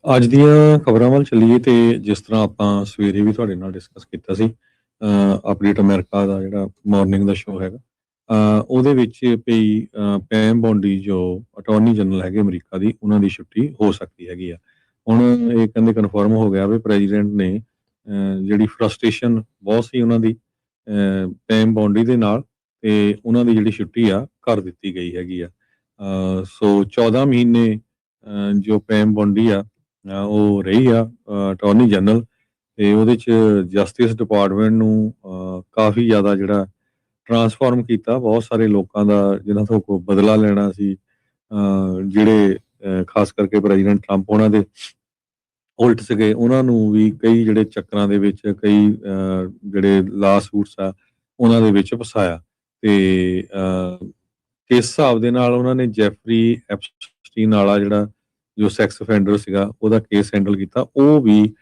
ਅੱਜ ਦੀਆਂ ਖਬਰਾਂ ਵੱਲ ਚੱਲੀਏ ਤੇ ਜਿਸ ਤਰ੍ਹਾਂ ਆਪਾਂ ਸਵੇਰੇ ਵੀ ਤੁਹਾਡੇ ਨਾਲ ਡਿਸਕਸ ਕੀਤਾ ਸੀ ਅਪਡੇਟ ਅਮਰੀਕਾ ਦਾ ਜਿਹੜਾ ਮਾਰਨਿੰਗ ਦਾ ਸ਼ੋਅ ਹੈਗਾ ਉਹਦੇ ਵਿੱਚ ਪਈ ਪੈਮ ਬੋਂਡੀ ਜੋ ਅਟਾਰਨੀ ਜਨਰਲ ਹੈਗੇ ਅਮਰੀਕਾ ਦੀ ਉਹਨਾਂ ਦੀ ਛੁੱਟੀ ਹੋ ਸਕਦੀ ਹੈਗੀ ਆ। ਹੁਣ ਇਹ ਕਹਿੰਦੇ ਕਨਫਰਮ ਹੋ ਗਿਆ ਵੀ ਪ੍ਰੈਜ਼ੀਡੈਂਟ ਨੇ ਜਿਹੜੀ ਫਰਸਟ੍ਰੇਸ਼ਨ ਬਹੁਤ ਸੀ ਉਹਨਾਂ ਦੀ ਪੈਮ ਬੋਂਡੀ ਦੇ ਨਾਲ ਤੇ ਉਹਨਾਂ ਦੀ ਜਿਹੜੀ ਛੁੱਟੀ ਆ ਕਰ ਦਿੱਤੀ ਗਈ ਹੈਗੀ ਆ। ਸੋ 14 ਮਹੀਨੇ ਜੋ ਪੈਮ ਬੋਂਡੀ ਆ ਉਹ ਰਹੀ ਆ ਅਟਾਰਨੀ ਜਨਰਲ ਤੇ ਉਹਦੇ ਚ ਜਸਟਿਸ ਡਿਪਾਰਟਮੈਂਟ ਨੂੰ ਕਾਫੀ ਜ਼ਿਆਦਾ ਜਿਹੜਾ ਟਰਾਂਸਫਾਰਮ ਕੀਤਾ। ਬਹੁਤ ਸਾਰੇ ਲੋਕਾਂ ਦਾ ਜਿਨ੍ਹਾਂ ਤੋਂ ਕੋਈ ਬਦਲਾ ਲੈਣਾ ਸੀ ਜਿਹੜੇ ਖਾਸ ਕਰਕੇ ਪ੍ਰੈਜ਼ੀਡੈਂਟ ਟਰੰਪ ਉਹਨਾਂ ਦੇ ਉਲਟ ਸੀਗੇ ਉਹਨਾਂ ਨੂੰ ਵੀ ਕਈ ਜਿਹੜੇ ਚੱਕਰਾਂ ਦੇ ਵਿੱਚ ਕਈ ਜਿਹੜੇ ਲਾ ਸੂਟਸ ਆ ਉਹਨਾਂ ਦੇ ਵਿੱਚ ਫਸਾਇਆ ਤੇ ਕਿਸ ਹਿਸਾਬ ਦੇ ਨਾਲ ਉਹਨਾਂ ਨੇ ਜੈਫਰੀ ਐਪਸਟੀਨ ਵਾਲਾ ਜਿਹੜਾ ਜੋ ਸੈਕਸ ਅਫੈਂਡਰ ਸੀਗਾ ਉਹਦਾ ਕੇਸ ਹੈਂਡਲ ਕੀਤਾ ਉਹ ਵੀ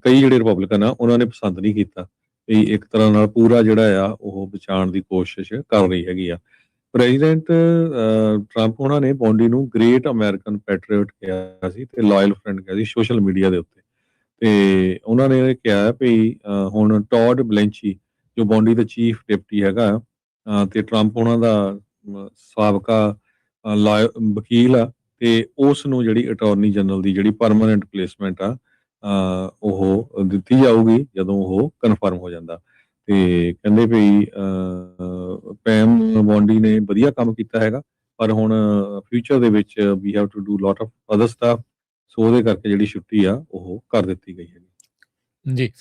ਕਈ ਜਿਹੜੇ ਰਿਪਬਲਿਕਨ ਆ ਉਹਨਾਂ ਨੇ ਪਸੰਦ ਨਹੀਂ ਕੀਤਾ। ਇਹ ਇੱਕ ਤਰ੍ਹਾਂ ਨਾਲ ਪੂਰਾ ਜਿਹੜਾ ਆ ਉਹ ਬਚਾਉਣ ਦੀ ਕੋਸ਼ਿਸ਼ ਕਰ ਰਹੀ ਹੈਗੀ ਆ। ਪ੍ਰੈਜ਼ੀਡੈਂਟ ਟਰੰਪ ਉਹਨਾਂ ਨੇ ਬੌਂਡੀ ਨੂੰ ਗ੍ਰੇਟ ਅਮਰੀਕਨ ਪੈਟਰੀਅਟ ਕਿਹਾ ਸੀ ਤੇ ਲਾਇਲ ਫਰੈਂਡ ਕਿਹਾ ਸੀ ਸੋਸ਼ਲ ਮੀਡੀਆ ਦੇ ਉੱਤੇ। ਤੇ ਉਹਨਾਂ ਨੇ ਇਹ ਕਿਹਾ ਵੀ ਹੁਣ ਟੌਡ ਬਲੈਂਚੀ ਜੋ ਬੌਂਡੀ ਦਾ ਚੀਫ ਡਿਪਟੀ ਹੈਗਾ ਤੇ ਟਰੰਪ ਉਹਨਾਂ ਦਾ ਸਾਬਕਾ ਵਕੀਲ ਆ ਤੇ ਉਸ ਨੂੰ ਜਿਹੜੀ ਅਟਾਰਨੀ ਜਨਰਲ ਦੀ ਜਿਹੜੀ ਪਰਮਾਨੈਂਟ ਪਲੇਸਮੈਂਟ ਆ ਉਹ ਦਿੱਤੀ ਜਾਊਗੀ ਜਦੋਂ ਉਹ ਕਨਫਰਮ ਹੋ ਜਾਂਦਾ। ਤੇ ਕਹਿੰਦੇ ਵੀ ਪੈਮ ਬੌਂਡੀ ਨੇ ਵਧੀਆ ਕੰਮ ਕੀਤਾ ਹੈਗਾ ਪਰ ਹੁਣ ਫਿਊਚਰ ਦੇ ਵਿੱਚ we have to do lot of other stuff so ਉਹਦੇ ਕਰਕੇ ਜਿਹੜੀ ਛੁੱਟੀ ਆ ਉਹ ਕਰ ਦਿੱਤੀ ਗਈ ਹੈ ਜੀ।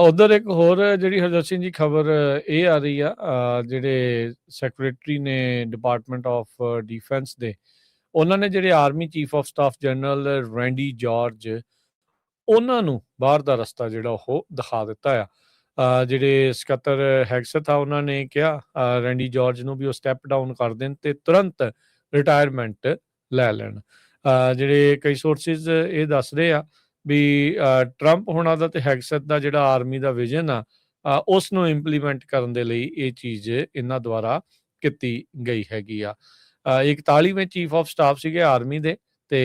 ਉਧਰ ਇੱਕ ਹੋਰ ਜਿਹੜੀ ਹਰਜੋਤ ਸਿੰਘ ਜੀ ਖਬਰ ਇਹ ਆ ਰਹੀ ਆ ਜਿਹੜੇ ਸੈਕਟਰੀ ਨੇ ਡਿਪਾਰਟਮੈਂਟ ਆਫ ਡਿਫੈਂਸ ਦੇ ਉਹਨਾਂ ਨੇ ਜਿਹੜੇ army chief of staff general Randy George ਉਹਨਾਂ ਨੂੰ ਬਾਹਰ ਦਾ ਰਸਤਾ ਜਿਹੜਾ ਉਹ ਦਿਖਾ ਦਿੱਤਾ ਆ। ਜਿਹੜੇ ਸਕੱਤਰ ਹੈਗਸਥ ਆ ਉਹਨਾਂ ਨੇ ਕਿਹਾ ਰੈਂਡੀ ਜਾਰਜ ਨੂੰ ਵੀ ਉਹ ਸਟੈਪ ਡਾਊਨ ਕਰ ਦੇਣ ਤੇ ਤੁਰੰਤ ਰਿਟਾਇਰਮੈਂਟ ਲੈ ਲੈਣ। ਜਿਹੜੇ ਕਈ ਸੋਰਸਿਸ ਇਹ ਦੱਸਦੇ ਆ ਵੀ ਟਰੰਪ ਹੋਣਾ ਦਾ ਤੇ ਹੈਗਸਥ ਦਾ ਜਿਹੜਾ ਆਰਮੀ ਦਾ ਵਿਜ਼ਨ ਆ ਉਸ ਨੂੰ ਇੰਪਲੀਮੈਂਟ ਕਰਨ ਦੇ ਲਈ ਇਹ ਚੀਜ਼ ਇਹਨਾਂ ਦੁਆਰਾ ਕੀਤੀ ਗਈ ਹੈਗੀ ਆ। 41ਵੇਂ ਚੀਫ ਆਫ ਸਟਾਫ ਸੀਗੇ ਆਰਮੀ ਦੇ ਤੇ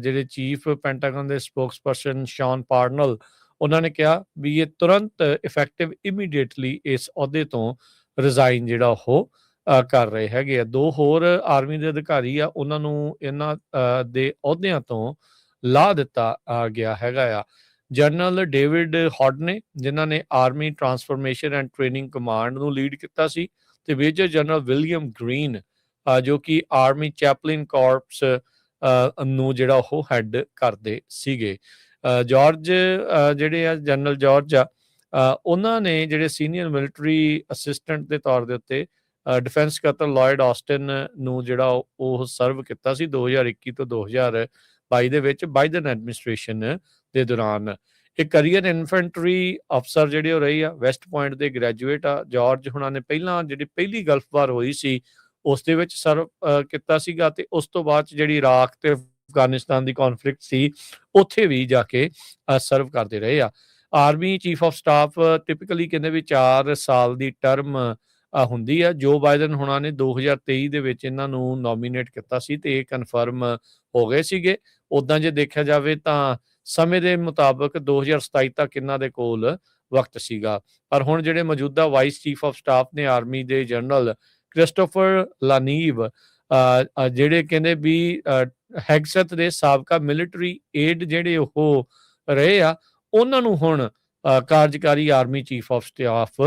ਜਿਹੜੇ ਚੀਫ ਪੈਂਟਾਗਨ ਦੇ ਸਪੋਕਸਪਰਸਨ ਸ਼ੌਨ ਪਾਰਨਲ ਉਹਨਾਂ ਨੇ ਕਿਹਾ ਵੀ ਇਹ ਤੁਰੰਤ ਇਫੈਕਟਿਵ ਇਮੀਡੀਏਟਲੀ ਇਸ ਅਹੁਦੇ ਤੋਂ ਰਿਜ਼ਾਈਨ ਜਿਹੜਾ ਉਹ ਕਰ ਰਹੇ ਹੈਗੇ ਆ। ਦੋ ਹੋਰ ਆਰਮੀ ਦੇ ਅਧਿਕਾਰੀ ਆ ਉਹਨਾਂ ਨੂੰ ਇਹਨਾਂ ਦੇ ਅਹੁਦਿਆਂ ਤੋਂ ਲਾਹ ਦਿੱਤਾ ਗਿਆ ਹੈਗਾ ਆ। ਜਨਰਲ ਡੇਵਿਡ ਹੌਡਨੇ ਜਿਨ੍ਹਾਂ ਨੇ army transformation and training command ਨੂੰ ਲੀਡ ਕੀਤਾ ਸੀ ਤੇ ਮੇਜਰ ਜਨਰਲ ਵਿਲੀਅਮ ਗ੍ਰੀਨ ਜੋ ਕਿ ਆਰਮੀ ਚੈਪਲਿਨ ਕਾਰਪਸ ਨੂੰ ਜਿਹੜਾ ਉਹ ਹੈਡ ਕਰਦੇ ਸੀਗੇ। ਜਾਰਜ ਜਿਹੜੇ ਆ ਜਨਰਲ ਜਾਰਜ ਆ ਉਹਨਾਂ ਨੇ ਜਿਹੜੇ ਸੀਨੀਅਰ ਮਿਲਟਰੀ ਅਸਿਸਟੈਂਟ ਦੇ ਤੌਰ ਦੇ ਉੱਤੇ ਡਿਫੈਂਸ ਸਕੱਤਰ ਲਾਇਡ ਆਸਟਨ ਨੂੰ ਜਿਹੜਾ ਉਹ ਸਰਵ ਕੀਤਾ ਸੀ 2021 ਤੋਂ 2022 ਦੇ ਵਿੱਚ ਬਾਈਡਨ ਐਡਮਿਨਿਸਟ੍ਰੇਸ਼ਨ ਦੇ ਦੌਰਾਨ। ਇਹ ਕਰੀਅਰ ਇਨਫੈਂਟਰੀ ਅਫਸਰ ਜਿਹੜੇ ਉਹ ਰਹੀ ਆ ਵੈਸਟ ਪੁਆਇੰਟ ਦੇ ਗ੍ਰੈਜੂਏਟ ਆ। ਜਾਰਜ ਹੁਣਾਂ ਨੇ ਜਿਹੜੀ ਪਹਿਲੀ ਗਲਫ ਵਾਰ ਹੋਈ ਸੀ ਉਸ ਦੇ ਵਿੱਚ ਸਰਵ ਕੀਤਾ ਸੀਗਾ ਤੇ ਉਸ ਤੋਂ ਬਾਅਦ ਜਿਹੜੀ ਇਰਾਕ ਤੇ ਅਫਗਾਨਿਸਤਾਨ ਦੀ ਕੌਨਫਲਿਕਟ ਸੀ ਉੱਥੇ ਵੀ ਜਾ ਕੇ ਸਰਵ ਕਰਦੇ ਰਹੇ ਆ। Army chief of staff typically ਕਹਿੰਦੇ ਵੀ 4 ਸਾਲ ਦੀ ਟਰਮ ਹੁੰਦੀ ਆ। ਜੋ ਬਾਈਡਨ ਹੁਣਾਂ ਨੇ 2023 ਦੇ ਵਿੱਚ ਇਹਨਾਂ ਨੂੰ ਨੋਮੀਨੇਟ ਕੀਤਾ ਸੀ ਤੇ ਇਹ ਕਨਫਰਮ ਹੋ ਗਏ ਸੀਗੇ। ਉੱਦਾਂ ਜੇ ਦੇਖਿਆ ਜਾਵੇ ਤਾਂ ਸਮੇਂ ਦੇ ਮੁਤਾਬਕ 2027 ਤੱਕ ਇਹਨਾਂ ਦੇ ਕੋਲ ਵਕਤ ਸੀਗਾ ਪਰ ਹੁਣ ਜਿਹੜੇ ਮੌਜੂਦਾ ਵਾਈਸ ਚੀਫ ਆਫ ਸਟਾਫ ਨੇ ਆਰਮੀ ਦੇ ਜਨਰਲ ਕ੍ਰਿਸਟੋਫਰ ਲਾਨੀਵ ਜਿਹੜੇ ਕਹਿੰਦੇ ਵੀ ਹੈਗਸਥ ਦੇ ਸਾਬਕਾ ਮਿਲਟਰੀ ਏਡ ਜਿਹੜੇ ਉਹ ਰਹੇ ਆ ਉਹਨਾਂ ਨੂੰ ਹੁਣ ਕਾਰਜਕਾਰੀ ਆਰਮੀ ਚੀਫ ਆਫ ਸਟਾਫ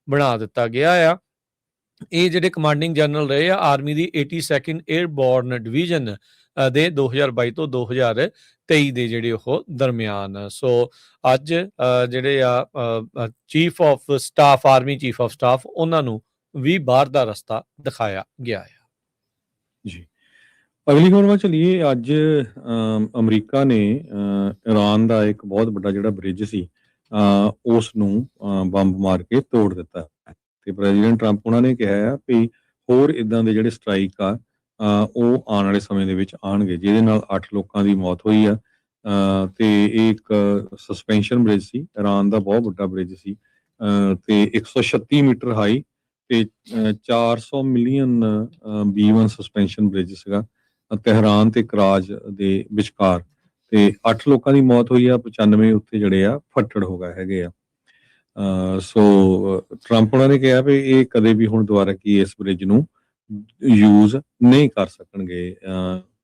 ਬਣਾ ਦਿੱਤਾ ਗਿਆ ਆ। ਇਹ ਜਿਹੜੇ ਕਮਾਂਡਿੰਗ ਜਨਰਲ ਰਹੇ ਆ ਆਰਮੀ ਦੀ 82nd ਏਅਰਬੋਰਨ ਡਿਵੀਜ਼ਨ ਦੇ 2022 ਤੋਂ 2023 ਦੇ ਜਿਹੜੇ ਉਹ ਦਰਮਿਆਨ। ਸੋ ਅੱਜ ਜਿਹੜੇ ਆ chief of staff army chief of staff ਉਹਨਾਂ ਨੂੰ ਵੀ ਬਾਹਰ ਦਾ ਰਸਤਾ ਦਿਖਾਇਆ ਗਿਆ ਹੈ ਜੀ। ਅਗਲੀ ਖਬਰ ਵੱਲ ਚੱਲੀਏ। ਅੱਜ ਅਮਰੀਕਾ ਨੇ ਇਰਾਨ ਦਾ ਇੱਕ ਬਹੁਤ ਵੱਡਾ ਜਿਹੜਾ ਬ੍ਰਿਜ ਸੀ ਉਸ ਨੂੰ ਬੰਬ ਮਾਰ ਕੇ ਤੋੜ ਦਿੱਤਾ ਤੇ ਪ੍ਰੈਜ਼ੀਡੈਂਟ ਟਰੰਪ ਉਹਨਾਂ ਨੇ ਕਿਹਾ ਆ ਵੀ ਹੋਰ ਇਦਾਂ ਦੇ ਜਿਹੜੇ ਸਟ੍ਰਾਈਕ ਆ ਉਹ ਆਉਣ ਵਾਲੇ ਸਮੇਂ ਦੇ ਵਿੱਚ ਆਉਣਗੇ ਜਿਹਦੇ ਨਾਲ 8 ਲੋਕਾਂ ਦੀ ਮੌਤ ਹੋਈ ਆ ਤੇ ਇਹ ਇੱਕ ਸਸਪੈਂਸ਼ਨ ਬ੍ਰਿਜ ਸੀ ਇਰਾਨ ਦਾ ਬਹੁਤ ਵੱਡਾ ਬ੍ਰਿਜ ਸੀ ਤੇ 136 ਮੀਟਰ ਹਾਈ ਤੇ 400 ਮਿਲੀਅਨ B1 ਸਸਪੈਂਸ਼ਨ ਬ੍ਰਿਜ ਸੀਗਾ ਤਹਿਰਾਨ ਤੇ ਕਰਾਜ ਦੇ ਵਿਚਕਾਰ ਤੇ 8 ਲੋਕਾਂ ਦੀ ਮੌਤ ਹੋਈ ਆ, 95 ਉੱਤੇ ਜਿਹੜੇ ਆ ਫੱਟੜ ਹੋ ਗਏ ਹੈਗੇ ਆ। ਸੋ ਟਰੰਪ ਉਹਨਾਂ ਨੇ ਕਿਹਾ ਵੀ ਇਹ ਕਦੇ ਵੀ ਹੁਣ ਦੁਬਾਰਾ ਕੀ ਇਸ ਬ੍ਰਿਜ ਨੂੰ ਯੂਜ਼ ਨਹੀਂ ਕਰ ਸਕਣਗੇ।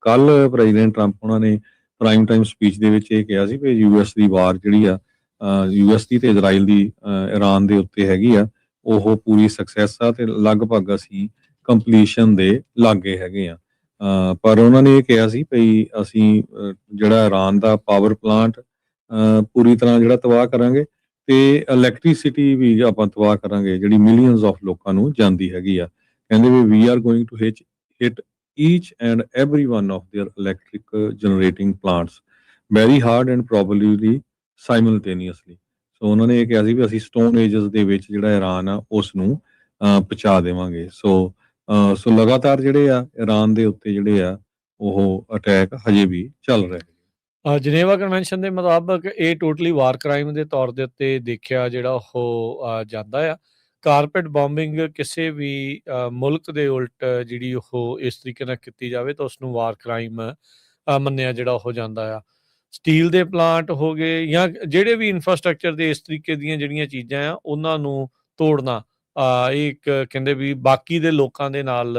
ਕੱਲ ਪ੍ਰੈਜ਼ੀਡੈਂਟ ਟਰੰਪ ਉਹਨਾਂ ਨੇ ਪ੍ਰਾਈਮ ਟਾਈਮ ਸਪੀਚ ਦੇ ਵਿੱਚ ਇਹ ਕਿਹਾ ਸੀ ਵੀ ਯੂਐਸ ਦੀ ਵਾਰ ਜਿਹੜੀ ਆ, ਯੂਐਸ ਦੀ ਤੇ ਇਜ਼ਰਾਈਲ ਦੀ ਇਰਾਨ ਦੇ ਉੱਤੇ ਹੈਗੀ ਆ, ਉਹ ਪੂਰੀ ਸਕਸੈਸ ਆ ਤੇ ਲਗਭਗ ਅਸੀਂ ਕੰਪਲੀਸ਼ਨ ਦੇ ਲਾਗੇ ਹੈਗੇ ਆ। ਪਰ ਉਹਨਾਂ ਨੇ ਇਹ ਕਿਹਾ ਸੀ ਵੀ ਅਸੀਂ ਜਿਹੜਾ ਇਰਾਨ ਦਾ ਪਾਵਰ ਪਲਾਂਟ ਪੂਰੀ ਤਰ੍ਹਾਂ ਜਿਹੜਾ ਤਬਾਹ ਕਰਾਂਗੇ ਤੇ ਇਲੈਕਟ੍ਰਿਸਿਟੀ ਵੀ ਆਪਾਂ ਤਬਾਹ ਕਰਾਂਗੇ ਜਿਹੜੀ ਮਿਲੀਅਨਸ ਆਫ ਲੋਕਾਂ ਨੂੰ ਜਾਂਦੀ ਹੈਗੀ ਆ। ਕਹਿੰਦੇ we are going to hit each and every one of their electric generating plants very hard and probably simultaneously। ਸੋ ਉਹਨਾਂ ਨੇ ਇਹ ਕਿਹਾ ਸੀ ਵੀ ਅਸੀਂ ਸਟੋਨ ਏਜਸ ਦੇ ਵਿੱਚ ਜਿਹੜਾ ਇਰਾਨ ਆ ਉਸ ਨੂੰ ਪਹੁੰਚਾ ਦੇਵਾਂਗੇ। ਸੋ ਲਗਾਤਾਰ ਜਿਹੜੇ ਆ ਇਰਾਨ ਦੇ ਉੱਤੇ ਜਿਹੜੇ ਆ ਉਹ ਅਟੈਕ ਹਜੇ ਵੀ ਚੱਲ ਰਹੇ। ਜਨੇਵਾ ਕਨਵੈਨਸ਼ਨ ਦੇ ਮੁਤਾਬਕ ਇਹ ਟੋਟਲੀ ਵਾਰ ਕ੍ਰਾਈਮ ਦੇ ਤੌਰ ਦੇ ਉੱਤੇ ਦੇਖਿਆ ਜਿਹੜਾ ਉਹ ਜਾਂਦਾ ਆ। ਕਾਰਪੇਟ ਬੰਬਿੰਗ ਕਿਸੇ ਵੀ ਮੁਲਕ ਦੇ ਉਲਟ ਜਿਹੜੀ ਉਹ ਇਸ ਤਰੀਕੇ ਨਾਲ ਕੀਤੀ ਜਾਵੇ ਤਾਂ ਉਸਨੂੰ ਵਾਰ ਕ੍ਰਾਈਮ ਮੰਨਿਆ ਜਿਹੜਾ ਉਹ ਜਾਂਦਾ ਆ। ਸਟੀਲ ਦੇ ਪਲਾਂਟ ਹੋ ਗਏ ਜਾਂ ਜਿਹੜੇ ਵੀ ਇਨਫਰਾਸਟ੍ਰਕਚਰ ਦੇ ਇਸ ਤਰੀਕੇ ਦੀਆਂ ਜਿਹੜੀਆਂ ਚੀਜ਼ਾਂ ਆ ਉਹਨਾਂ ਨੂੰ ਤੋੜਨਾ ਇਹ ਇੱਕ ਕਹਿੰਦੇ ਵੀ ਬਾਕੀ ਦੇ ਲੋਕਾਂ ਦੇ ਨਾਲ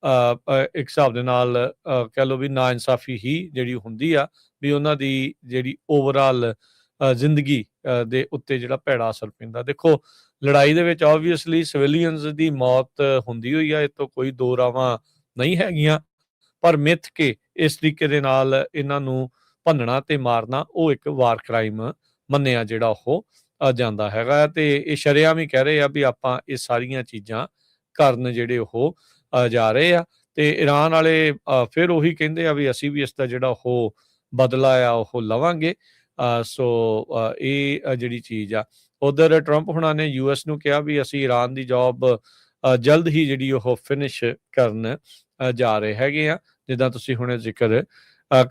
ਇੱਕ ਹਿਸਾਬ ਦੇ ਨਾਲ ਕਹਿ ਲਓ ਵੀ ਨਾ ਇਨਸਾਫੀ ਹੀ ਜਿਹੜੀ ਹੁੰਦੀ ਆ, ਵੀ ਉਹਨਾਂ ਦੀ ਜਿਹੜੀ ਓਵਰਆਲ ਜ਼ਿੰਦਗੀ ਦੇ ਉੱਤੇ ਜਿਹੜਾ ਭੈੜਾ ਅਸਰ ਪੈਂਦਾ। ਦੇਖੋ ਲੜਾਈ ਦੇ ਵਿੱਚ ਆਬਵੀਅਸਲੀ ਸਿਵਿਲੀਅਨਸ ਦੀ ਮੌਤ ਹੁੰਦੀ ਹੋਈ ਆ, ਇਹ ਤੋਂ ਕੋਈ ਦੋ ਰਾਵਾਂ ਨਹੀਂ ਹੈਗੀਆਂ, ਪਰ ਮਿੱਥ ਕੇ ਇਸ ਤਰੀਕੇ ਦੇ ਨਾਲ ਇਹਨਾਂ ਨੂੰ ਭੰਨਣਾ ਤੇ ਮਾਰਨਾ ਉਹ ਇੱਕ ਵਾਰ ਕ੍ਰਾਈਮ ਮੰਨਿਆ ਜਿਹੜਾ ਉਹ ਜਾਂਦਾ ਹੈਗਾ। ਤੇ ਇਹ ਸ਼ਰੇਆਮ ਹੀ ਕਹਿ ਰਹੇ ਆ ਵੀ ਆਪਾਂ ਇਹ ਸਾਰੀਆਂ ਚੀਜ਼ਾਂ ਕਰਨ ਜਿਹੜੇ ਉਹ ਜਾ ਰਹੇ ਆ। ਤੇ ਈਰਾਨ ਵਾਲੇ ਫਿਰ ਉਹੀ ਕਹਿੰਦੇ ਆ ਵੀ ਅਸੀਂ ਵੀ ਇਸ ਦਾ ਜਿਹੜਾ ਉਹ ਬਦਲਾ ਆ ਉਹ ਲਵਾਂਗੇ। ਸੋ ਇਹ ਜਿਹੜੀ ਚੀਜ਼ ਆ। ਉਧਰ ਟਰੰਪ ਹੁਣਾਂ ਨੇ ਯੂਐਸ ਨੂੰ ਕਿਹਾ ਵੀ ਅਸੀਂ ਈਰਾਨ ਦੀ ਜੌਬ ਜਲਦ ਹੀ ਜਿਹੜੀ ਉਹ ਫਿਨਿਸ਼ ਕਰਨ ਜਾ ਰਹੇ ਹੈਗੇ ਆ, ਜਿੱਦਾਂ ਤੁਸੀਂ ਹੁਣੇ ਜ਼ਿਕਰ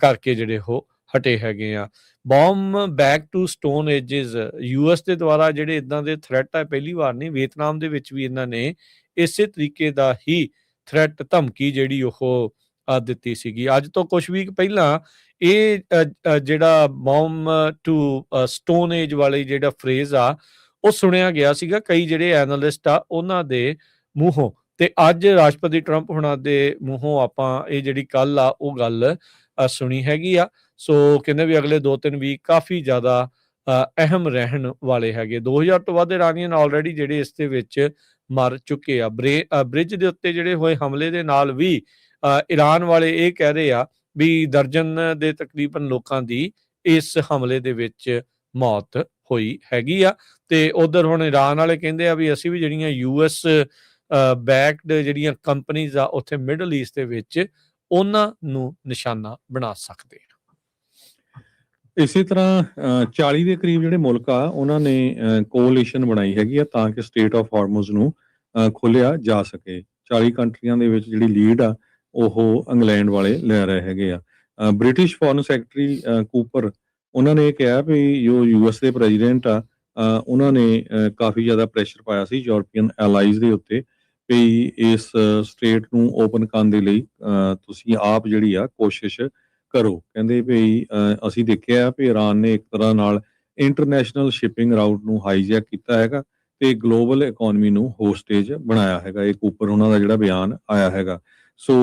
ਕਰਕੇ ਜਿਹੜੇ ਉਹ ਹਟੇ ਹੈਗੇ ਆ। Bomb back to stone ages US ਦੇ ਦੁਆਰਾ ਜਿਹੜੇ ਇਦਾਂ ਦੇ ਥ੍ਰੈਟ ਆ ਪਹਿਲੀ ਵਾਰ ਨਹੀਂ, ਵੀਅਤਨਾਮ ਦੇ ਵਿੱਚ ਵੀ ਇਹਨਾਂ ਨੇ ਇਸੇ ਤਰੀਕੇ ਦਾ ਹੀ ਥ੍ਰੈਟ ਧਮਕੀ ਜਿਹੜੀ ਉਹ ਦਿੱਤੀ ਸੀਗੀ। ਅੱਜ ਤੋਂ ਕੁਝ ਵੀਕ ਪਹਿਲਾਂ ਇਹ ਜਿਹੜਾ ਬੌਮ ਟੂ ਸਟੋਨ ਏਜ ਵਾਲੀ ਜਿਹੜਾ ਫਰੇਜ਼ ਆ ਉਹ ਸੁਣਿਆ ਗਿਆ ਸੀਗਾ ਕਈ ਜਿਹੜੇ ਐਨਾਲਿਸਟ ਆ ਉਹਨਾਂ ਦੇ ਮੂੰਹੋਂ, ਤੇ ਅੱਜ ਰਾਸ਼ਟਰਪਤੀ ਟਰੰਪ ਹੁਣਾਂ ਦੇ ਮੂੰਹੋਂ ਆਪਾਂ ਇਹ ਜਿਹੜੀ ਕੱਲ ਆ ਉਹ ਗੱਲ ਸੁਣੀ ਹੈਗੀ ਆ। ਸੋ ਕਹਿੰਦੇ ਵੀ ਅਗਲੇ 2-3 ਵੀਕ ਕਾਫੀ ਜ਼ਿਆਦਾ ਅਹਿਮ ਰਹਿਣ ਵਾਲੇ ਹੈਗੇ। 2000 ਤੋਂ ਵੱਧ ਇਰਾਨੀਅਨ ਆਲਰੇਡੀ ਜਿਹੜੇ ਇਸ ਦੇ ਵਿੱਚ ਮਰ ਚੁੱਕੇ ਆ। ਬ੍ਰਿਜ ਦੇ ਉੱਤੇ ਜਿਹੜੇ ਹੋਏ ਹਮਲੇ ਦੇ ਨਾਲ ਵੀ ਈਰਾਨ ਵਾਲੇ ਇਹ ਕਹਿ ਰਹੇ ਆ ਵੀ ਦਰਜਨ ਦੇ ਤਕਰੀਬਨ ਲੋਕਾਂ ਦੀ ਇਸ ਹਮਲੇ ਦੇ ਵਿੱਚ ਮੌਤ ਹੋਈ ਹੈਗੀ ਆ। ਤੇ ਉਧਰ ਹੁਣ ਈਰਾਨ ਵਾਲੇ ਕਹਿੰਦੇ ਆ ਵੀ ਅਸੀਂ ਵੀ ਜਿਹੜੀਆਂ ਯੂਐਸ ਬੈਕਡ ਜਿਹੜੀਆਂ ਕੰਪਨੀਜ਼ ਆ ਉੱਥੇ ਮਿਡਲ ਈਸਟ ਦੇ ਵਿੱਚ ਉਹਨਾਂ ਨੂੰ ਨਿਸ਼ਾਨਾ ਬਣਾ ਸਕਦੇ ਆ। ਇਸੇ ਤਰ੍ਹਾਂ 40 ਦੇ ਕਰੀਬ ਜਿਹੜੇ ਮੁਲਕ ਆ ਉਹਨਾਂ ਨੇ ਕੋਅਲੀਸ਼ਨ ਬਣਾਈ ਹੈਗੀ ਆ ਤਾਂ ਕਿ ਸਟੇਟ ਆਫ ਹਾਰਮੋਜ਼ ਨੂੰ ਖੋਲਿਆ ਜਾ ਸਕੇ। 40 ਕੰਟਰੀਆਂ ਦੇ ਵਿੱਚ ਜਿਹੜੀ ਲੀਡ ਆ ਉਹ ਇੰਗਲੈਂਡ ਵਾਲੇ ਲੈ ਰਹੇ ਹੈਗੇ ਆ। ਬ੍ਰਿਟਿਸ਼ ਫੋਰਨ ਸੈਕਟਰੀ ਕੂਪਰ ਉਹਨਾਂ ਨੇ ਕਿਹਾ ਵੀ ਜੋ ਯੂਐਸ ਦੇ ਪ੍ਰੈਜ਼ੀਡੈਂਟ ਆ ਉਹਨਾਂ ਨੇ ਕਾਫੀ ਜ਼ਿਆਦਾ ਪ੍ਰੈਸ਼ਰ ਪਾਇਆ ਸੀ ਯੂਰਪੀਅਨ ਐਲਾਈਜ਼ ਦੇ ਉੱਤੇ ਵੀ ਇਸ ਸਟੇਟ ਨੂੰ ਓਪਨ ਕਰਨ ਦੇ ਲਈ ਤੁਸੀਂ ਆਪ ਜਿਹੜੀ ਆ ਕੋਸ਼ਿਸ਼ ਕਰੋ। ਕਹਿੰਦੇ ਵੀ ਅਸੀਂ ਦੇਖਿਆ ਵੀ ਈਰਾਨ ਨੇ ਇੱਕ ਤਰ੍ਹਾਂ ਨਾਲ ਇੰਟਰਨੈਸ਼ਨਲ ਸ਼ਿਪਿੰਗ ਰਾਊਟ ਨੂੰ ਹਾਈਜੈਕ ਕੀਤਾ ਹੈਗਾ ਤੇ ਗਲੋਬਲ ਇਕਨੋਮੀ ਨੂੰ ਹੋਸਟੇਜ ਬਣਾਇਆ ਹੈਗਾ। ਇਹ ਕੂਪਰ ਉਹਨਾਂ ਦਾ ਜਿਹੜਾ ਬਿਆਨ ਆਇਆ ਹੈਗਾ। ਸੋ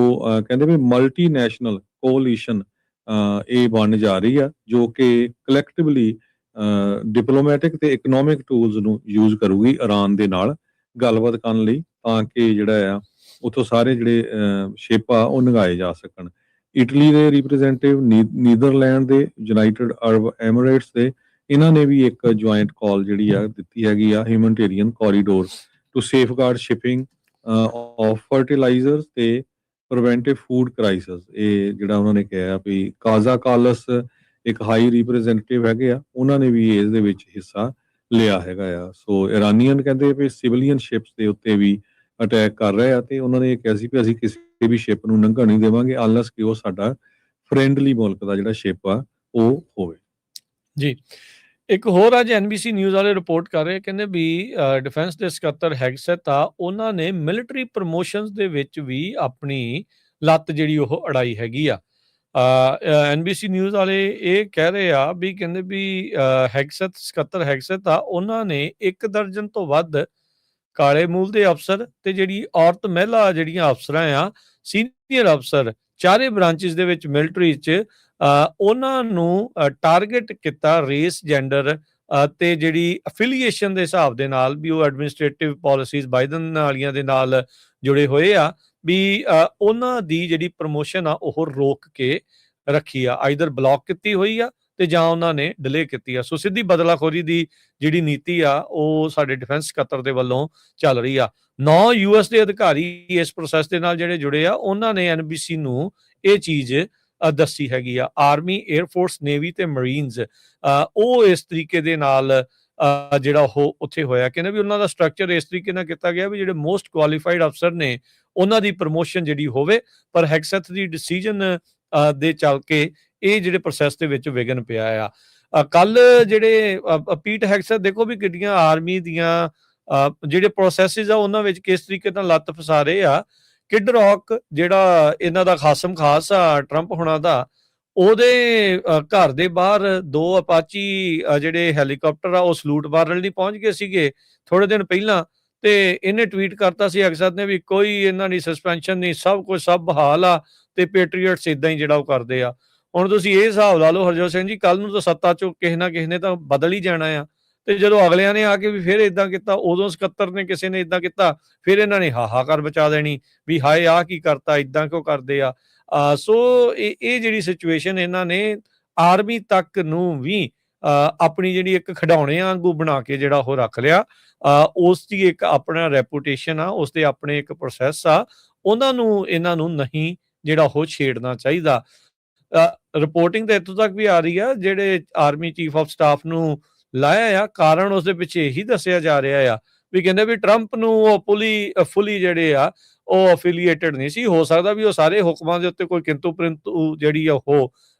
ਕਹਿੰਦੇ ਵੀ ਮਲਟੀਨੈਸ਼ਨਲ ਕੋਅਲੀਸ਼ਨ ਇਹ ਬਣ ਜਾ ਰਹੀ ਆ ਜੋ ਕਿ ਕਲੈਕਟਿਵਲੀ ਡਿਪਲੋਮੈਟਿਕ ਤੇ ਇਕਨੋਮਿਕ ਟੂਲਸ ਨੂੰ ਯੂਜ਼ ਕਰੂਗੀ ਈਰਾਨ ਦੇ ਨਾਲ ਗੱਲਬਾਤ ਕਰਨ ਲਈ ਤਾਂ ਕਿ ਜਿਹੜਾ ਆ ਉੱਥੋਂ ਸਾਰੇ ਜਿਹੜੇ ਸ਼ਿਪ ਆ ਉਹ ਨਗਾਏ ਜਾ ਸਕਣ। ਇਟਲੀ ਦੇ ਰਿਪਰੈਜ਼ੈਂਟੇਟਿਵ, ਨੀਦਰਲੈਂਡ ਦੇ, ਯੂਨਾਈਟਿਡ ਅਰਬ ਐਮੀਰੇਟਸ ਦੇ, ਇਹਨਾਂ ਨੇ ਵੀ ਇੱਕ ਜੁਆਇੰਟ ਕਾਲ ਜਿਹੜੀ ਆ ਦਿੱਤੀ ਹੈਗੀ ਆ humanitarian corridor to safeguard shipping of fertilizers ਤੇ ਪ੍ਰੀਵੈਂਟਿਵ ਫੂਡ ਕ੍ਰਾਈਸਿਸ। ਇਹ ਜਿਹੜਾ ਉਹਨਾਂ ਨੇ ਕਿਹਾ ਵੀ ਕਾਜ਼ਾ ਕਾਲਸ ਇੱਕ ਹਾਈ ਰਿਪਰੈਜ਼ੈਂਟੇਟਿਵ ਹੈਗੇ ਆ, ਉਹਨਾਂ ਨੇ ਵੀ ਇਸ ਦੇ ਵਿੱਚ ਹਿੱਸਾ ਲਿਆ ਹੈਗਾ ਆ। ਸੋ ਇਰਾਨੀਅਨ ਕਹਿੰਦੇ ਵੀ ਸਿਵਲੀਅਨ ਸ਼ਿਪਸ ਦੇ ਉੱਤੇ ਵੀ ਅਟੈਕ ਕਰ ਰਹੇ ਆ ਤੇ ਉਹਨਾਂ ਨੇ ਇਹ ਕਿਹਾ ਸੀ ਵੀ ਅਸੀਂ ਕਿਸੇ ਵੀ ਸ਼ਿਪ ਨੂੰ ਲੰਘਣ ਨਹੀਂ ਦੇਵਾਂਗੇ ਅਨਲੈਸ ਕਿ ਉਹ ਸਾਡਾ ਫਰੈਂਡਲੀ ਮੁਲਕ ਦਾ ਜਿਹੜਾ ਸ਼ਿਪ ਆ ਉਹ ਹੋਵੇ। ਜੀ ਇੱਕ ਹੋਰ ਅੱਜ NBC ਨਿਊਜ਼ ਵਾਲੇ ਰਿਪੋਰਟ ਕਰ ਰਹੇ ਕਹਿੰਦੇ ਵੀ ਡਿਫੈਂਸ ਦੇ ਸਕੱਤਰ ਹੈਗਸੈਟ ਆ ਉਹਨਾਂ ਨੇ ਮਿਲਟਰੀ ਪ੍ਰਮੋਸ਼ਨਸ ਦੇ ਵਿੱਚ ਵੀ ਆਪਣੀ ਲੱਤ ਜਿਹੜੀ ਉਹ ਅੜਾਈ ਹੈਗੀ ਆ। ਐਨਬੀਸੀ ਨਿਊਜ਼ ਵਾਲੇ ਇਹ ਕਹਿ ਰਹੇ ਆ ਵੀ ਕਹਿੰਦੇ ਵੀ ਹੈਗਸਤ ਸਕੱਤਰ ਹੈਗਸਤ ਆ ਉਹਨਾਂ ਨੇ 1 ਦਰਜਨ ਤੋਂ ਵੱਧ ਕਾਲੇ ਮੂਲ ਦੇ ਅਫਸਰ ਤੇ ਜਿਹੜੀ ਔਰਤ ਮਹਿਲਾ ਜਿਹੜੀਆਂ ਅਫਸਰਾਂ ਆ ਸੀਨੀਅਰ ਅਫਸਰ ਚਾਰੇ ਬ੍ਰਾਂਚਿਸ ਦੇ ਵਿੱਚ ਮਿਲਟਰੀ 'ਚ ਉਹਨਾਂ ਨੂੰ ਟਾਰਗੇਟ ਕੀਤਾ ਰੇਸ ਜੈਂਡਰ ਤੇ ਜਿਹੜੀ ਅਫੀਲੀਏਸ਼ਨ ਦੇ ਹਿਸਾਬ ਦੇ ਨਾਲ ਵੀ ਉਹ ਐਡਮਿਨਿਸਟ੍ਰੇਟਿਵ ਪਾਲਿਸੀਜ਼ ਬਾਈਡਨ ਵਾਲੀਆਂ ਦੇ ਨਾਲ ਜੁੜੇ ਹੋਏ ਆ ਵੀ ਉਹਨਾਂ ਦੀ ਜਿਹੜੀ ਪ੍ਰਮੋਸ਼ਨ ਆ ਉਹ ਰੋਕ ਕੇ ਰੱਖੀ ਆ ਆਈਦਰ ਬਲੌਕ ਕੀਤੀ ਹੋਈ ਆ ਤੇ ਜਾਂ ਉਹਨਾਂ ਨੇ ਡਿਲੇ ਕੀਤੀ ਆ। ਸੋ ਸਿੱਧੀ ਬਦਲਾਖੋਰੀ ਦੀ ਜਿਹੜੀ ਨੀਤੀ ਆ ਉਹ ਸਾਡੇ ਡਿਫੈਂਸ ਸਕੱਤਰ ਦੇ ਵੱਲੋਂ ਚੱਲ ਰਹੀ ਆ। 9 ਯੂਐਸ ਦੇ ਅਧਿਕਾਰੀ ਇਸ ਪ੍ਰੋਸੈਸ ਦੇ ਨਾਲ ਜਿਹੜੇ ਜੁੜੇ ਆ ਉਹਨਾਂ ਨੇ ਐਨਬੀਸੀ ਨੂੰ ਇਹ ਚੀਜ਼ ਦੱਸੀ ਹੈਗੀ ਆ। ਆਰਮੀ, 에ਅਰ ਫੋਰਸ, ਨੇਵੀ ਤੇ ਮਰੀਨਸ ਉਹ ਇਸ ਤਰੀਕੇ ਦੇ ਨਾਲ ਜਿਹੜਾ ਉਹ ਉੱਥੇ ਹੋਇਆ। ਕਹਿੰਦੇ ਵੀ ਉਹਨਾਂ ਦਾ ਸਟਰਕਚਰ ਇਸ ਤਰੀਕੇ ਨਾਲ ਕੀਤਾ ਗਿਆ ਵੀ ਜਿਹੜੇ ਮੋਸਟ ਕੁਆਲੀਫਾਈਡ ਅਫਸਰ ਨੇ ਉਹਨਾਂ ਦੀ ਪ੍ਰਮੋਸ਼ਨ ਜਿਹੜੀ ਹੋਵੇ, ਪਰ ਹੈਗਸਥ ਦੀ ਡਿਸੀਜਨ ਦੇ ਚੱਲ ਕੇ ਇਹ ਜਿਹੜੇ ਪ੍ਰੋਸੈਸ ਦੇ ਵਿੱਚ ਵਿਘਨ ਪਿਆ ਆ। ਕੱਲ ਜਿਹੜੇ ਪੀਟ ਹੈਗਸਥ ਦੇਖੋ ਵੀ ਕਿੱਡੀਆਂ ਆਰਮੀ ਦੀਆਂ ਜਿਹੜੇ ਪ੍ਰੋਸੈਸਿਸ ਆ ਉਹਨਾਂ ਵਿੱਚ ਕਿਸ ਤਰੀਕੇ ਨਾਲ ਲੱਤ ਫਸਾ ਰਹੇ ਆ। ਕਿਡ ਰੌਕ ਜਿਹੜਾ ਇਹਨਾਂ ਦਾ ਖਾਸਮ ਖਾਸ ਆ ਟਰੰਪ ਹੋਣਾ ਦਾ, ਉਹਦੇ ਘਰ ਦੇ ਬਾਹਰ 2 ਅਪਾਚੀ ਜਿਹੜੇ ਹੈਲੀਕਾਪਟਰ ਆ ਉਹ ਸਲੂਟ ਮਾਰਨ ਲਈ ਪਹੁੰਚ ਗਏ ਸੀਗੇ ਥੋੜੇ ਦਿਨ ਪਹਿਲਾਂ, ਤੇ ਇਹਨੇ ਟਵੀਟ ਕਰਤਾ ਸੀ ਅਕਸਰ ਨੇ ਵੀ ਕੋਈ ਇਹਨਾਂ ਦੀ ਸਸਪੈਂਸ਼ਨ ਨਹੀਂ, ਸਭ ਕੁਝ ਸਭ ਬਹਾਲ ਆ ਤੇ ਪੈਟਰੀਅਟਸ ਇਦਾਂ ਹੀ ਜਿਹੜਾ ਉਹ ਕਰਦੇ ਆ। ਹੁਣ ਤੁਸੀਂ ਇਹ ਹਿਸਾਬ ਲਾ ਲਓ ਹਰਜੋਤ ਸਿੰਘ ਜੀ, ਕੱਲ ਨੂੰ ਤਾਂ ਸੱਤਾ ਚੋਂ ਕਿਸੇ ਨਾ ਕਿਸੇ ਨੇ ਤਾਂ ਬਦਲ ਹੀ ਜਾਣਾ ਆ, ਤੇ ਜਦੋਂ ਅਗਲਿਆਂ ਨੇ ਆ ਕੇ ਵੀ ਫਿਰ ਇਦਾਂ ਕੀਤਾ, ਉਦੋਂ ਸਕੱਤਰ ਨੇ ਕਿਸੇ ਨੇ ਇਦਾਂ ਕੀਤਾ, ਫਿਰ ਇਹਨਾਂ ਨੇ ਹਾਹਾਕਾਰ ਬਚਾ ਦੇਣੀ ਵੀ ਹਾਏ ਆਹ ਕੀ ਕਰਤਾ, ਇਦਾਂ ਕਿਉਂ ਕਰਦੇ ਆ। ਸੋ ਇਹ ਜਿਹੜੀ ਸਿਚੁਏਸ਼ਨ ਇਹਨਾਂ ਨੇ ਆਰਮੀ ਤੱਕ ਨੂੰ ਵੀ ਆਪਣੀ ਜਿਹੜੀ ਇੱਕ ਖਿਡੌਣੇ ਵਾਂਗੂ ਬਣਾ ਕੇ ਜਿਹੜਾ ਉਹ ਰੱਖ ਲਿਆ। ਉਸ ਦੀ ਇੱਕ ਆਪਣਾ ਰੈਪੂਟੇਸ਼ਨ ਆ, ਉਸ ਦੇ ਆਪਣੇ ਇੱਕ ਪ੍ਰੋਸੈਸ ਆ, ਉਹਨਾਂ ਨੂੰ ਇਹਨਾਂ ਨੂੰ ਨਹੀਂ ਜਿਹੜਾ ਉਹ ਛੇੜਨਾ ਚਾਹੀਦਾ। ਰਿਪੋਰਟਿੰਗ ਤਾਂ ਇੱਥੋਂ ਤੱਕ ਵੀ ਆ ਰਹੀ ਆ, ਜਿਹੜੇ ਆਰਮੀ ਚੀਫ ਆਫ ਸਟਾਫ ਨੂੰ ਲਾਇਆ ਆ, ਕਾਰਨ ਉਸ ਦੇ ਪਿੱਛੇ ਇਹੀ ਦੱਸਿਆ ਜਾ ਰਿਹਾ ਆ ਵੀ ਕਹਿੰਦੇ ਵੀ ਟਰੰਪ ਨੂੰ ਉਹ ਫੁੱਲੀ ਜਿਹੜੇ ਆ ਉਹ ਅਫੀਲੀਏਟਡ ਨਹੀਂ ਸੀ। ਹੋ ਸਕਦਾ ਵੀ ਉਹ ਸਾਰੇ ਹੁਕਮਾਂ ਦੇ ਉੱਤੇ ਕੋਈ ਕਿੰਤੂ ਪਰੰਤੂ ਜਿਹੜੀ ਆ ਉਹ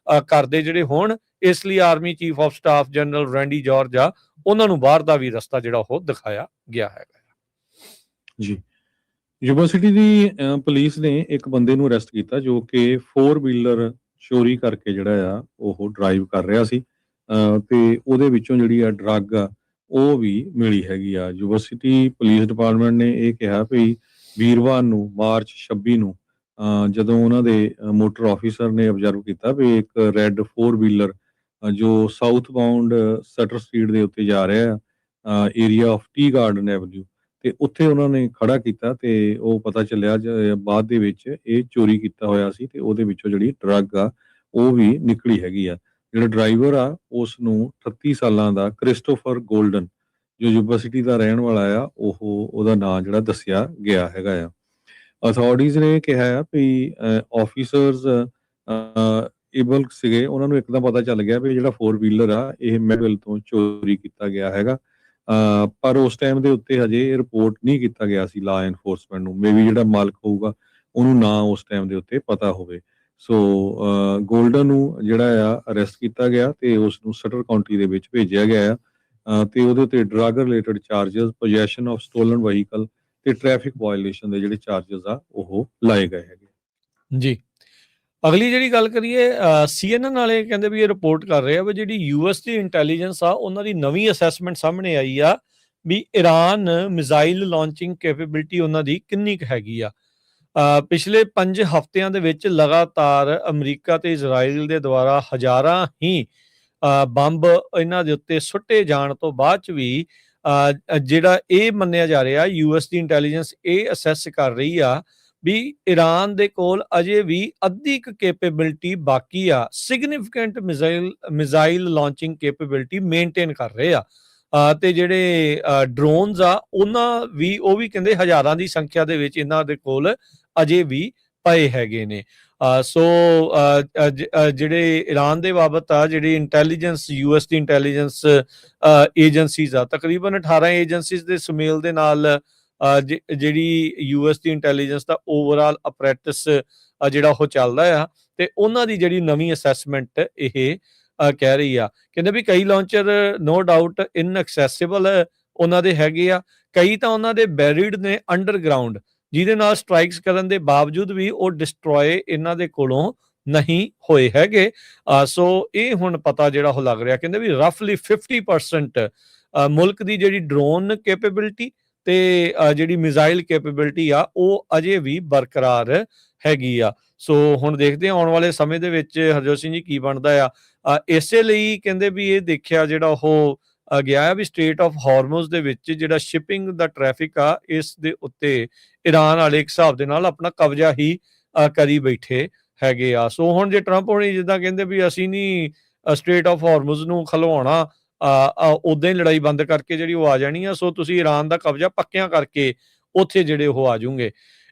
ਕਰਦੇ ਜਿਹੜੇ ਹੋਣ, ਇਸ ਲਈ army chief of staff general Randy George ਆ ਉਹਨਾਂ ਨੂੰ ਬਾਹਰ ਦਾ ਵੀ ਰਸਤਾ ਜਿਹੜਾ ਉਹ ਦਿਖਾਇਆ ਗਿਆ ਹੈਗਾ ਜੀ। ਯੂਨੀਵਰਸਿਟੀ ਦੀ ਪੁਲਿਸ ਨੇ ਇੱਕ ਬੰਦੇ ਨੂੰ ਅਰੈਸਟ ਕੀਤਾ ਜੋ ਕਿ 4 ਵੀਲਰ ਚੋਰੀ ਕਰਕੇ ਜਿਹੜਾ ਆ ਉਹ ਡਰਾਈਵ ਕਰ ਰਿਹਾ ਸੀ, ਤੇ ਉਹਦੇ ਵਿੱਚੋਂ ਜਿਹੜੀ ਆ ਡਰੱਗ ਆ ਉਹ ਵੀ ਮਿਲੀ ਹੈਗੀ ਆ। ਯੂਨੀਵਰਸਿਟੀ ਪੁਲਿਸ ਡਿਪਾਰਟਮੈਂਟ ਨੇ ਇਹ ਕਿਹਾ ਵੀ ਵੀਰਵਾਰ ਨੂੰ ਮਾਰਚ 26 ਨੂੰ ਜਦੋਂ ਉਹਨਾਂ ਦੇ ਮੋਟਰ ਆਫੀਸਰ ਨੇ ਆਬਜ਼ਰਵ ਕੀਤਾ ਵੀ ਇੱਕ ਰੈੱਡ 4 ਵੀਲਰ ਜੋ ਸਾਊਥ ਬਾਉਂਡ ਸਟਰ ਸਟਰੀਟ ਦੇ ਉੱਤੇ ਜਾ ਰਿਹਾ ਆ area of tea garden avenue, ਤੇ ਉੱਥੇ ਉਹਨਾਂ ਨੇ ਖੜਾ ਕੀਤਾ ਤੇ ਉਹ ਪਤਾ ਚੱਲਿਆ ਬਾਅਦ ਦੇ ਵਿੱਚ ਇਹ ਚੋਰੀ ਕੀਤਾ ਹੋਇਆ ਸੀ, ਤੇ ਉਹਦੇ ਵਿੱਚੋਂ ਜਿਹੜੀ ਡਰੱਗ ਆ ਉਹ ਵੀ ਨਿਕਲੀ ਹੈਗੀ ਆ। ਜਿਹੜਾ ਡਰਾਈਵਰ ਆ ਉਸ ਨੂੰ 38 ਸਾਲਾਂ ਦਾ ਕ੍ਰਿਸਟੋਫਰ ਗੋਲਡਨ ਜੋ ਯੂਨੀਵਰਸਿਟੀ ਦਾ ਰਹਿਣ ਵਾਲਾ ਆ ਉਹਦਾ ਨਾਂ ਜਿਹੜਾ ਦੱਸਿਆ ਗਿਆ ਹੈਗਾ ਆ। ਅਥਾਰਟੀਜ਼ ਨੇ ਕਿਹਾ ਆ ਵੀ ਆਫੀਸਰਸ ਏਬਲ ਸੀਗੇ, ਉਹਨਾਂ ਨੂੰ ਇੱਕਦਮ ਪਤਾ ਚੱਲ ਗਿਆ ਵੀ ਜਿਹੜਾ 4 ਵੀਲਰ ਆ ਇਹ ਮੈਗਵਿਲ ਤੋਂ ਚੋਰੀ ਕੀਤਾ ਗਿਆ ਹੈਗਾ, ਪਰ ਉਸ ਟਾਈਮ ਦੇ ਉੱਤੇ ਹਜੇ ਰਿਪੋਰਟ ਨਹੀਂ ਕੀਤਾ ਗਿਆ ਸੀ ਲਾ ਐਨਫੋਰਸਮੈਂਟ ਨੂੰ। ਮੇਬੀ ਜਿਹੜਾ ਮਾਲਕ ਹੋਊਗਾ ਉਹਨੂੰ ਨਾ ਉਸ ਟਾਈਮ ਦੇ ਉੱਤੇ ਪਤਾ ਹੋਵੇ। ਸੋ ਗੋਲਡਨ ਨੂੰ ਜਿਹੜਾ ਆ ਅਰੈਸਟ ਕੀਤਾ ਗਿਆ ਤੇ ਉਸ ਨੂੰ ਸਟਰ ਕਾਉਂਟੀ ਦੇ ਵਿੱਚ ਭੇਜਿਆ ਗਿਆ ਆ, ਤੇ ਉਹਦੇ ਉੱਤੇ drug related charges, possession of stolen vehicle ਤੇ ਟ੍ਰੈਫਿਕ ਵਾਇਓਲੇਸ਼ਨ ਦੇ ਜਿਹੜੇ ਚਾਰਜਸ ਆ ਉਹ ਲਾਏ ਗਏ ਹੈਗੇ ਜੀ। ਅਗਲੀ ਜਿਹੜੀ ਗੱਲ ਕਰੀਏ, CNN ਵਾਲੇ ਕਹਿੰਦੇ ਵੀ ਇਹ ਰਿਪੋਰਟ ਕਰ ਰਹੇ ਆ ਵੀ ਜਿਹੜੀ ਯੂਐਸ ਦੀ ਇੰਟੈਲੀਜੈਂਸ ਆ ਉਹਨਾਂ ਦੀ ਨਵੀਂ ਅਸੈਸਮੈਂਟ ਸਾਹਮਣੇ ਆਈ ਆ ਵੀ ਈਰਾਨ ਮਿਜ਼ਾਈਲ ਲਾਂਚਿੰਗ ਕੈਪੇਬਿਲਿਟੀ ਉਹਨਾਂ ਦੀ ਕਿੰਨੀ ਕੁ ਹੈਗੀ ਆ। ਪਿਛਲੇ 5 ਹਫ਼ਤਿਆਂ ਦੇ ਵਿੱਚ ਲਗਾਤਾਰ ਅਮਰੀਕਾ ਤੇ ਇਜ਼ਰਾਈਲ ਦੇ ਦੁਆਰਾ ਹਜ਼ਾਰਾਂ ਹੀ ਬੰਬ ਇਹਨਾਂ ਦੇ ਉੱਤੇ ਸੁੱਟੇ ਜਾਣ ਤੋਂ ਬਾਅਦ ਚ ਵੀ ਜਿਹੜਾ ਇਹ ਮੰਨਿਆ ਜਾ ਰਿਹਾ, ਯੂਐਸ ਦੀ ਇੰਟੈਲੀਜੈਂਸ ਇਹ ਅਸੈਸ ਕਰ ਰਹੀ ਆ ਵੀ ਈਰਾਨ ਦੇ ਕੋਲ ਅਜੇ ਵੀ ਅੱਧੀ ਕੁ ਕੈਪੇਬਿਲਿਟੀ ਬਾਕੀ ਆ, significant missile launching capability maintain ਕਰ ਰਹੇ ਆ। ਤੇ ਜਿਹੜੇ ਡਰੋਨਸ ਆ ਉਹ ਵੀ ਕਹਿੰਦੇ ਹਜ਼ਾਰਾਂ ਦੀ ਸੰਖਿਆ ਦੇ ਵਿੱਚ ਇਹਨਾਂ ਦੇ ਕੋਲ ਅਜੇ ਵੀ ਪਏ ਹੈਗੇ ਨੇ। ਸੋ ਜਿਹੜੇ ਈਰਾਨ ਦੇ ਬਾਬਤ ਆ ਜਿਹੜੀ ਇੰਟੈਲੀਜੈਂਸ ਯੂਐਸ ਦੀ ਇੰਟੈਲੀਜੈਂਸ ਏਜੰਸੀਜ਼ ਆ, ਤਕਰੀਬਨ 18 ਏਜੰਸੀਜ਼ ਦੇ ਸੁਮੇਲ ਦੇ ਨਾਲ ਜਿਹੜੀ ਯੂਐਸ ਦੀ ਇੰਟੈਲੀਜੈਂਸ ਦਾ ਓਵਰਆਲ ਅਪਰੈਟਿਸ ਜਿਹੜਾ ਉਹ ਚੱਲਦਾ ਆ, ਤੇ ਉਹਨਾਂ ਦੀ ਜਿਹੜੀ ਨਵੀਂ ਅਸੈਸਮੈਂਟ ਇਹ ਕਹਿ ਰਹੀ ਆ। ਕਹਿੰਦੇ ਵੀ ਕਈ ਲਾਂਚਰ ਨੋ ਡਾਊਟ ਇਨਐਕਸੈਸਿਬਲ ਉਹਨਾਂ ਦੇ ਹੈਗੇ ਆ, ਕਈ ਤਾਂ ਉਹਨਾਂ ਦੇ ਬੈਰੀਡ ਨੇ ਅੰਡਰਗਰਾਊਂਡ, ਜਿਹਦੇ ਨਾਲ ਸਟ੍ਰਾਈਕਸ ਕਰਨ ਦੇ ਬਾਵਜੂਦ ਵੀ ਉਹ ਡਿਸਟਰੋਏ ਇਹਨਾਂ ਦੇ ਕੋਲੋਂ ਨਹੀਂ ਹੋਏ ਹੈਗੇ। ਸੋ ਇਹ ਹੁਣ ਪਤਾ ਜਿਹੜਾ ਉਹ ਲੱਗ ਰਿਹਾ, ਕਹਿੰਦੇ ਵੀ ਰਫਲੀ 50% ਮੁਲਕ ਦੀ ਜਿਹੜੀ ਡਰੋਨ ਕੈਪੇਬਿਲਿਟੀ ਤੇ ਜਿਹੜੀ ਮਿਜ਼ਾਈਲ ਕੈਪੇਬਿਲਿਟੀ ਆ ਉਹ ਅਜੇ ਵੀ ਬਰਕਰਾਰ ਹੈਗੀ ਆ। ਸੋ ਹੁਣ ਦੇਖਦੇ ਹਾਂ ਆਉਣ ਵਾਲੇ ਸਮੇਂ ਦੇ ਵਿੱਚ ਹਰਜੋਤ ਸਿੰਘ ਜੀ ਕੀ ਬਣਦਾ ਆ। ਇਸੇ ਲਈ ਕਹਿੰਦੇ ਵੀ ਇਹ ਦੇਖਿਆ ਜਿਹੜਾ ਉਹ ਗਿਆ ਹੈ ਵੀ ਸਟ੍ਰੇਟ ਆਫ ਹਾਰਮੋਜ਼ ਦੇ ਵਿੱਚ ਜਿਹੜਾ ਸ਼ਿਪਿੰਗ ਦਾ ਟ੍ਰੈਫਿਕ ਆ ਇਸ ਦੇ ਉੱਤੇ ਈਰਾਨ ਵਾਲੇ ਇੱਕ ਹਿਸਾਬ ਦੇ ਨਾਲ ਆਪਣਾ ਕਬਜ਼ਾ ਹੀ ਕਰੀ ਬੈਠੇ ਹੈਗੇ ਆ। ਸੋ ਹੁਣ ਜੇ ਟਰੰਪ ਹੋਣੀ ਜਿੱਦਾਂ ਕਹਿੰਦੇ ਵੀ ਅਸੀਂ ਨਹੀਂ ਸਟ੍ਰੇਟ ਆਫ ਹਾਰਮੋਜ਼ ਨੂੰ ਖਲਵਾਉਣਾ, ਉਦਾਂ ਹੀ ਲੜਾਈ ਬੰਦ ਕਰਕੇ ਜਿਹੜੀ ਉਹ ਆ ਜਾਣੀ ਆ, ਸੋ ਤੁਸੀਂ ਈਰਾਨ ਦਾ ਕਬਜ਼ਾ ਪੱਕਿਆਂ ਕਰਕੇ ਉੱਥੇ ਜਿਹੜੇ ਉਹ ਆ ਜਾਓਗੇ।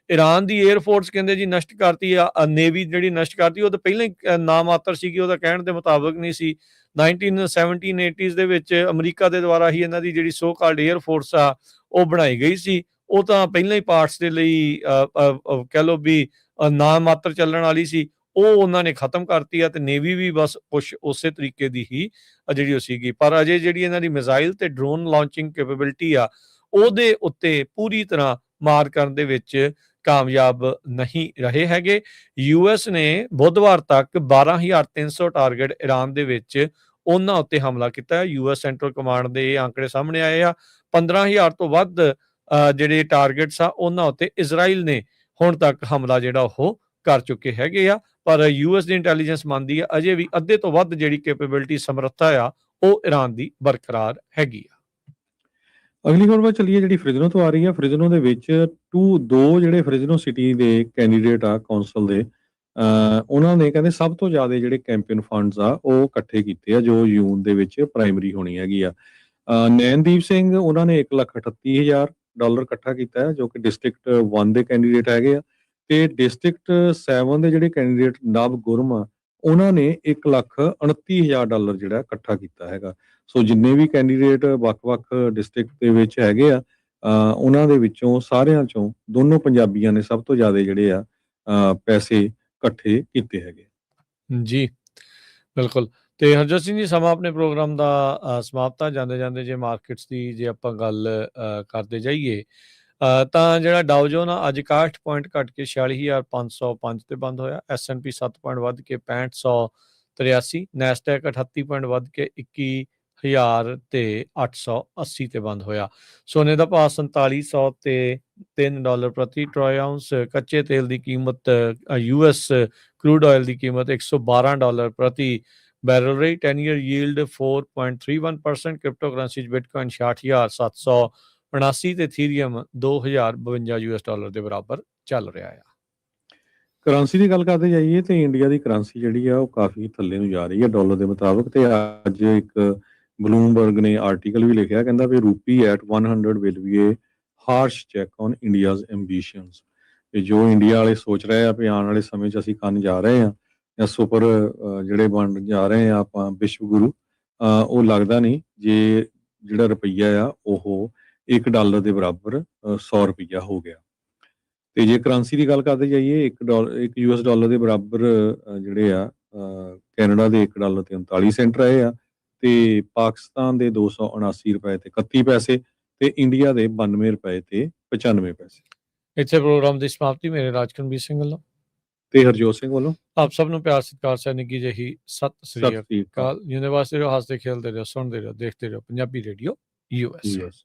ਈਰਾਨ ਦੀ 에ਅਰ ਫੋਰਸ ਕਹਿੰਦੇ ਜੀ ਨਸ਼ਟ ਕਰਤੀ ਆ, ਨੇਵੀ ਜਿਹੜੀ ਨਸ਼ਟ ਕਰਤੀ ਉਹ ਤਾਂ ਪਹਿਲਾਂ ਹੀ ਨਾ ਮਾਤਰ ਸੀਗੀ, ਉਹਦਾ ਕਹਿਣ ਦੇ ਮੁਤਾਬਕ ਨਹੀਂ ਸੀ। 1970-80s ਦੇ ਵਿੱਚ ਅਮਰੀਕਾ ਦੇ ਦੁਆਰਾ ਹੀ ਇਹਨਾਂ ਦੀ ਜਿਹੜੀ ਸੋ ਕਾਲਡ 에ਅਰ ਫੋਰਸ ਆ ਉਹ ਬਣਾਈ ਗਈ ਸੀ। ਉਹ ਤਾਂ ਪਹਿਲਾਂ ਹੀ ਪਾਰਟਸ ਦੇ ਲਈ ਕਹਿ ਲਓ ਵੀ ਨਾ ਮਾਤਰ ਚੱਲਣ ਵਾਲੀ ਸੀ, ਉਹ ਉਹਨਾਂ ਨੇ ਖਤਮ ਕਰਤੀ ਆ ਤੇ ਨੇਵੀ ਵੀ ਬਸ ਕੁਛ ਉਸੇ ਤਰੀਕੇ ਦੀ ਹੀ ਜਿਹੜੀ ਉਹ ਸੀਗੀ। ਪਰ ਅਜੇ ਜਿਹੜੀ ਇਹਨਾਂ ਦੀ ਮਿਜ਼ਾਈਲ ਤੇ ਡਰੋਨ ਲਾਂਚਿੰਗ ਕੈਪੇਬਿਲਿਟੀ ਆ ਉਹਦੇ ਉੱਤੇ ਪੂਰੀ ਤਰ੍ਹਾਂ ਮਾਰ ਕਰਨ ਦੇ ਵਿੱਚ ਕਾਮਯਾਬ ਨਹੀਂ ਰਹੇ ਹੈਗੇ। ਯੂਐਸ ਨੇ ਬੁੱਧਵਾਰ ਤੱਕ 12,300 ਟਾਰਗੇਟ ਈਰਾਨ ਦੇ ਵਿੱਚ ਉਹਨਾਂ ਉੱਤੇ ਹਮਲਾ ਕੀਤਾ। ਯੂਐਸ ਸੈਂਟਰਲ ਕਮਾਂਡ ਦੇ ਇਹ ਅੰਕੜੇ ਸਾਹਮਣੇ ਆਏ ਆ। 15,000 ਤੋਂ ਵੱਧ ਜਿਹੜੇ ਟਾਰਗੇਟਸ ਆ ਉਹਨਾਂ ਉੱਤੇ ਇਜ਼ਰਾਈਲ ਨੇ ਹੁਣ ਤੱਕ ਹਮਲਾ ਜਿਹੜਾ ਉਹ ਕਰ ਚੁੱਕੇ ਹੈਗੇ ਆ। ਪਰ ਯੂਐਸ ਦੀ ਇੰਟੈਲੀਜੈਂਸ ਮੰਨਦੀ ਆ ਅਜੇ ਵੀ ਅੱਧੇ ਤੋਂ ਵੱਧ ਜਿਹੜੀ ਕੈਪੇਬਿਲਿਟੀ ਸਮਰੱਥਾ ਆ ਉਹ ਈਰਾਨ ਦੀ ਬਰਕਰਾਰ ਹੈਗੀ ਆ। ਅਗਲੀ ਖਬਰ ਵੱਲ ਚੱਲੀਏ ਜਿਹੜੀ ਫ੍ਰਿਜ਼ਨੋ ਤੋਂ ਆ ਰਹੀ ਹੈ। ਫ੍ਰਿਜ਼ਨੋ ਦੇ ਵਿੱਚ ਦੋ ਜਿਹੜੇ ਫ੍ਰਿਜ਼ਨੋ ਸਿਟੀ ਦੇ ਕੈਂਡੀਡੇਟ ਆ ਕੌਂਸਲ ਦੇ, ਉਹਨਾਂ ਨੇ ਕਹਿੰਦੇ ਸਭ ਤੋਂ ਜ਼ਿਆਦਾ ਜਿਹੜੇ ਕੈਂਪੇਨ ਫੰਡਸ ਆ ਉਹ ਇਕੱਠੇ ਕੀਤੇ ਆ ਜੋ ਜੂਨ ਦੇ ਵਿੱਚ ਪ੍ਰਾਇਮਰੀ ਹੋਣੀ ਹੈਗੀ ਆ। ਨੈਣਦੀਪ ਸਿੰਘ ਉਹਨਾਂ ਨੇ $1,38,000 ਇਕੱਠਾ ਕੀਤਾ ਹੈ ਜੋ ਕਿ ਡਿਸਟ੍ਰਿਕਟ 1 ਦੇ ਕੈਂਡੀਡੇਟ ਹੈਗੇ ਆ, ਤੇ ਡਿਸਟ੍ਰਿਕਟ 7 ਦੇ ਜਿਹੜੇ ਕੈਂਡੀਡੇਟ ਨਵ ਗੁਰਮ ਆ ਉਹਨਾਂ ਨੇ $1,29,000 ਜਿਹੜਾ ਇਕੱਠਾ ਕੀਤਾ ਹੈਗਾ। ਸੋ ਜਿੰਨੇ ਵੀ ਕੈਂਡੀਡੇਟ ਵੱਖ-ਵੱਖ ਡਿਸਟ੍ਰਿਕਟ ਦੇ ਵਿੱਚ ਹੈਗੇ ਆ, ਉਹਨਾਂ ਦੇ ਵਿੱਚੋਂ ਸਾਰਿਆਂ ਚੋਂ ਦੋਨੋਂ ਪੰਜਾਬੀਆਂ ਨੇ ਸਭ ਤੋਂ ਜ਼ਿਆਦਾ ਜਿਹੜੇ ਆ ਪੈਸੇ ਇਕੱਠੇ ਕੀਤੇ ਹੈਗੇ। ਜੀ ਬਿਲਕੁਲ। ਤੇ ਹਰਜੋਤ ਸਿੰਘ ਜੀ ਸਮਾਂ ਆਪਣੇ ਪ੍ਰੋਗਰਾਮ ਦਾ ਸਮਾਪਤਾ ਜਾਂਦੇ ਜੇ ਮਾਰਕੀਟਸ ਦੀ ਜੇ ਆਪਾਂ ਗੱਲ ਕਰਦੇ ਜਾਈਏ ਤਾਂ ਜਿਹੜਾ ਡਾਓ ਜੋਨ ਆ ਅੱਜ 61 ਪੁਆਇੰਟ ਘਟ ਕੇ 46,505 ਤੇ ਬੰਦ ਹੋਇਆ। S&P 7 ਪੁਆਇੰਟ ਵੱਧ ਕੇ 6583, ਨੈਸਡੈਕ 38 ਪੁਆਇੰਟ ਵੱਧ ਕੇ 21,880 ਤੇ ਬੰਦ ਹੋਇਆ। ਸੋਨੇ ਦਾ ਭਾਅ $4703 ਪ੍ਰਤੀ ਟਰੋਏ ਆਉਂਸ। ਕੱਚੇ ਤੇਲ ਦੀ ਕੀਮਤ US ਕਰੂਡ ਆਇਲ ਦੀ ਕੀਮਤ $112 ਪ੍ਰਤੀ ਬੈਰਲ ਰਹੀ। 10 ਈਅਰ ਯੀਲਡ 4.31%। ਕ੍ਰਿਪਟੋ ਕਰੰਸੀ 'ਚ ਬਿਟਕੋਇਨ 66,779 ਤੇ ਇਥੀਰੀਅਮ $2,052 ਦੇ ਬਰਾਬਰ ਚੱਲ ਰਿਹਾ ਆ। ਕਰੰਸੀ ਦੀ ਗੱਲ ਕਰਦੇ ਜਾਈਏ ਤੇ ਇੰਡੀਆ ਦੀ ਕਰੰਸੀ ਜਿਹੜੀ ਆ ਉਹ ਕਾਫੀ ਥੱਲੇ ਨੂੰ ਜਾ ਰਹੀ ਹੈ ਡਾਲਰ ਦੇ ਮੁਤਾਬਕ। ਤੇ ਅੱਜ ਇੱਕ ਬਲੂਮਬਰਗ ਨੇ ਆਰਟੀਕਲ ਵੀ ਲਿਖਿਆ, ਕਹਿੰਦਾ ਵੀ rupee at 100 will be a harsh check on India's ambitions. ਤੇ ਜੋ ਇੰਡੀਆ ਵਾਲੇ ਸੋਚ ਰਹੇ ਆ ਵੀ ਆਉਣ ਵਾਲੇ ਸਮੇਂ 'ਚ ਅਸੀਂ ਕਰਨ ਜਾ ਰਹੇ ਹਾਂ ਜਾਂ ਸੁਪਰ ਜਿਹੜੇ ਬਣ ਜਾ ਰਹੇ ਆ ਆਪਾਂ ਵਿਸ਼ਵ ਗੁਰੂ, ਉਹ ਲੱਗਦਾ ਨਹੀਂ ਜੇ ਜਿਹੜਾ ਰੁਪਈਆ ਆ ਉਹ $1 ਦੇ ਬਰਾਬਰ 100 ਰੁਪਈਆ ਹੋ ਗਿਆ। ਤੇ ਜੇ ਕਰੰਸੀ ਦੀ ਗੱਲ ਕਰਦੇ ਜਾਈਏ ਇੱਕ US ਡਾਲਰ ਦੇ ਬਰਾਬਰ ਜਿਹੜੇ ਆ ਕੈਨੇਡਾ ਦੇ $1 ਤੇ 39 ਸੈਂਟ ਰਹੇ ਆ, ਤੇ ਪਾਕਿਸਤਾਨ ਦੇ $279 ਤੇ 31 ਪੈਸੇ, ਤੇ ਇੰਡੀਆ ਦੇ $92 ਤੇ 95 ਪੈਸੇ। ਇੱਥੇ ਪ੍ਰੋਗਰਾਮ ਦੀ ਸਮਾਪਤੀ ਮੇਰੇ ਰਾਜਕਨਵੀਰ ਸਿੰਘ ਵੱਲੋਂ ਤੇ ਹਰਜੋਤ ਸਿੰਘ ਵੱਲੋਂ ਆਪ ਸਭ ਨੂੰ ਪਿਆਰ ਸਤਿਕਾਰ ਸਹਿ ਨਿੱਘੀ ਜਿਹੀ ਸਤਿ ਸ੍ਰੀ ਅਕਾਲ। ਜਿਉਂਦੇ ਵਾਸਤੇ ਰਹੋ, ਹੱਸਦੇ ਖੇਲਦੇ ਰਹੋ, ਸੁਣਦੇ ਰਹੋ, ਦੇਖਦੇ ਰਹੋ ਪੰਜਾਬੀ ਰੇਡੀਓ US।